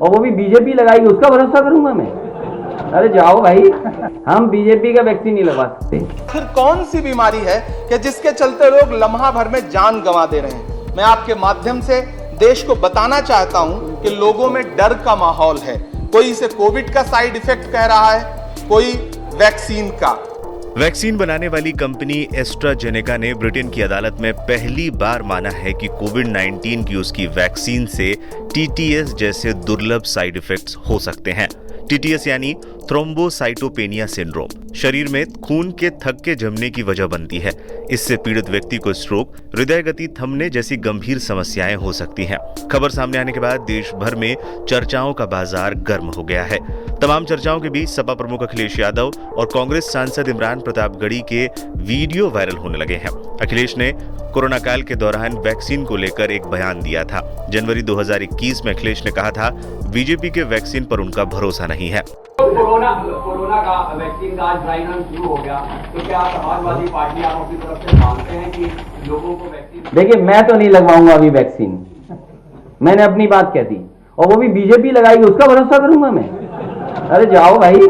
और वो भी बीजेपी लगाएगी, उसका भरोसा करूंगा मैं? अरे जाओ भाई, हम बीजेपी का वैक्सीन नहीं लगवा सकते। फिर कौन सी बीमारी है कि जिसके चलते लोग लम्हा भर में जान गंवा दे रहे हैं? मैं आपके माध्यम से देश को बताना चाहता हूं कि लोगों में डर का माहौल है। कोई इसे कोविड का साइड इफेक्ट कह रहा है, कोई वैक्सीन का। वैक्सीन बनाने वाली कंपनी एस्ट्राजेनेका ने ब्रिटेन की अदालत में पहली बार माना है कि कोविड-19 की उसकी वैक्सीन से टीटीएस जैसे दुर्लभ साइड इफेक्ट्स हो सकते हैं। टीटीएस यानी थ्रोम्बोसाइटोपेनिया सिंड्रोम शरीर में खून के थक्के जमने की वजह बनती है। इससे पीड़ित व्यक्ति को स्ट्रोक, हृदय गति थमने जैसी गंभीर समस्याएं हो सकती हैं। खबर सामने आने के बाद देश भर में चर्चाओं का बाजार गर्म हो गया है। तमाम चर्चाओं के बीच सपा प्रमुख अखिलेश यादव और कांग्रेस सांसद इमरान प्रतापगढ़ी के वीडियो वायरल होने लगे हैं। अखिलेश ने कोरोना काल के दौरान वैक्सीन को लेकर एक बयान दिया था। जनवरी 2021 में अखिलेश ने कहा था, बीजेपी के वैक्सीन पर उनका भरोसा नहीं है। कोरोना का वैक्सीन का आज ड्राई रन शुरू हो गया, तो क्या समाजवादी पार्टी आप अपनी तरफ से मानते हैं कि लोगों को वैक्सीन? देखिए, मैं तो नहीं लगवाऊंगा अभी वैक्सीन, मैंने अपनी बात कह दी, और वो भी बीजेपी लगाएगी, उसका भरोसा करूंगा मैं? अरे जाओ भाई,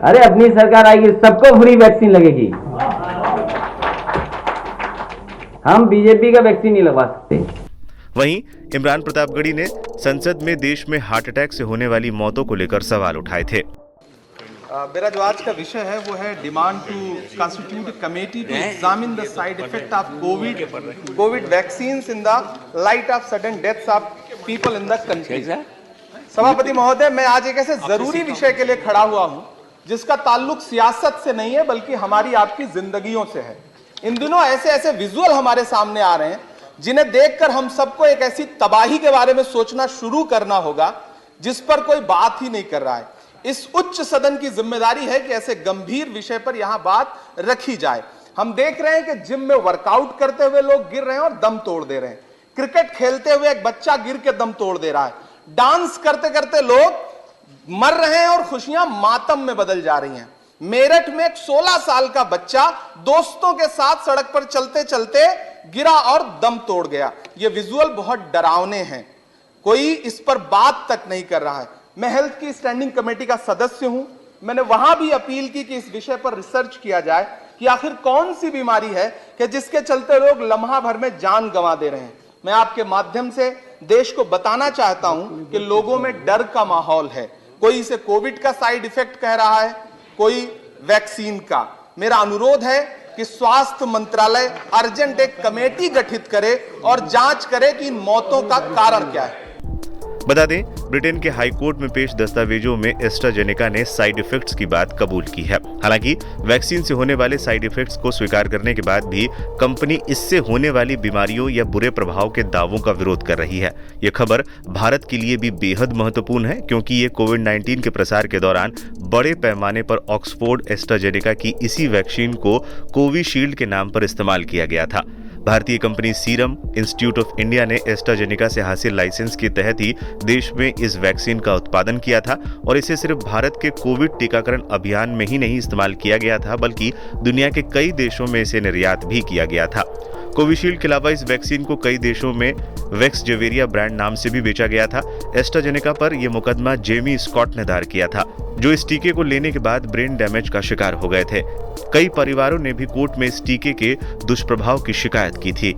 अरे अपनी सरकार आएगी, सबको फ्री वैक्सीन लगेगी। हम बीजेपी का वैक्सीन नहीं लगवा सकते। वहीं इमरान प्रतापगढ़ी ने संसद में देश में हार्ट अटैक से होने वाली मौतों को लेकर सवाल उठाए थे। मेरा जो आज का विषय है वो है demand to constitute committee to examine the side effect of covid vaccines in the light of sudden deaths of people in the country. सभापति महोदय, मैं आज एक ऐसे जरूरी विषय के लिए खड़ा हुआ हूं जिसका ताल्लुक सियासत से नहीं है बल्कि हमारी आपकी जिंदगियों से है। इन दिनों ऐसे ऐसे विजुअल हमारे सामने आ रहे हैं जिन्हें देखकर हम सबको एक ऐसी तबाही के बारे में सोचना शुरू करना होगा जिस पर कोई बात ही नहीं कर रहा है। इस उच्च सदन की जिम्मेदारी है कि ऐसे गंभीर विषय पर यहां बात रखी जाए। हम देख रहे हैं कि जिम में वर्कआउट करते हुए लोग गिर रहे हैं और दम तोड़ दे रहे हैं। क्रिकेट खेलते हुए एक बच्चा गिर के दम तोड़ दे रहा है। डांस करते करते लोग मर रहे हैं और खुशियां मातम में बदल जा रही हैं। मेरठ में एक 16 साल का बच्चा दोस्तों के साथ सड़क पर चलते चलते गिरा और दम तोड़ गया। ये विजुअल बहुत डरावने हैं, कोई इस पर बात तक नहीं कर रहा है। मैं हेल्थ की स्टैंडिंग कमेटी का सदस्य हूं। मैंने वहां भी अपील की कि इस विषय पर रिसर्च किया जाए कि आखिर कौन सी बीमारी है कि जिसके चलते लोग लम्हा भर में जान गंवा दे रहे हैं। मैं आपके माध्यम से देश को बताना चाहता हूं कि लोगों में डर का माहौल है। कोई इसे कोविड का साइड इफेक्ट कह रहा है, कोई वैक्सीन का। मेरा अनुरोध है कि स्वास्थ्य मंत्रालय अर्जेंट एक कमेटी गठित करे और जांच करे कि इन मौतों का कारण क्या है। बता दें, ब्रिटेन के हाई कोर्ट में पेश दस्तावेजों में एस्ट्राजेनेका ने साइड इफेक्ट्स की बात कबूल की है। हालांकि वैक्सीन से होने वाले साइड इफेक्ट्स को स्वीकार करने के बाद भी कंपनी इससे होने वाली बीमारियों या बुरे प्रभाव के दावों का विरोध कर रही है। यह खबर भारत के लिए भी बेहद महत्वपूर्ण है क्योंकि ये कोविड-19 के प्रसार के दौरान बड़े पैमाने पर ऑक्सफोर्ड एस्ट्राजेनेका की इसी वैक्सीन को कोविशील्ड के नाम पर इस्तेमाल किया गया था। भारतीय company serum institute of India ने एस्ट्राजेनेका से हासिल लाइसेंस के तहत ही देश में इस वैक्सीन का उत्पादन किया था और इसे सिर्फ भारत के कोविड टीकाकरण अभियान में ही नहीं इस्तेमाल किया गया था बल्कि दुनिया के कई देशों में इसे निर्यात भी किया गया था। कोविशील्ड के अलावा इस वैक्सीन को कई देशों में वैक्सजेवेरिया ब्रांड नाम से भी बेचा गया था। एस्ट्राजेनेका पर यह मुकदमा जेमी स्कॉट ने दायर किया था, जो इस टीके को लेने के बाद ब्रेन डैमेज का शिकार हो गए थे। कई परिवारों ने भी कोर्ट में इस टीके के दुष्प्रभाव की शिकायत की थी।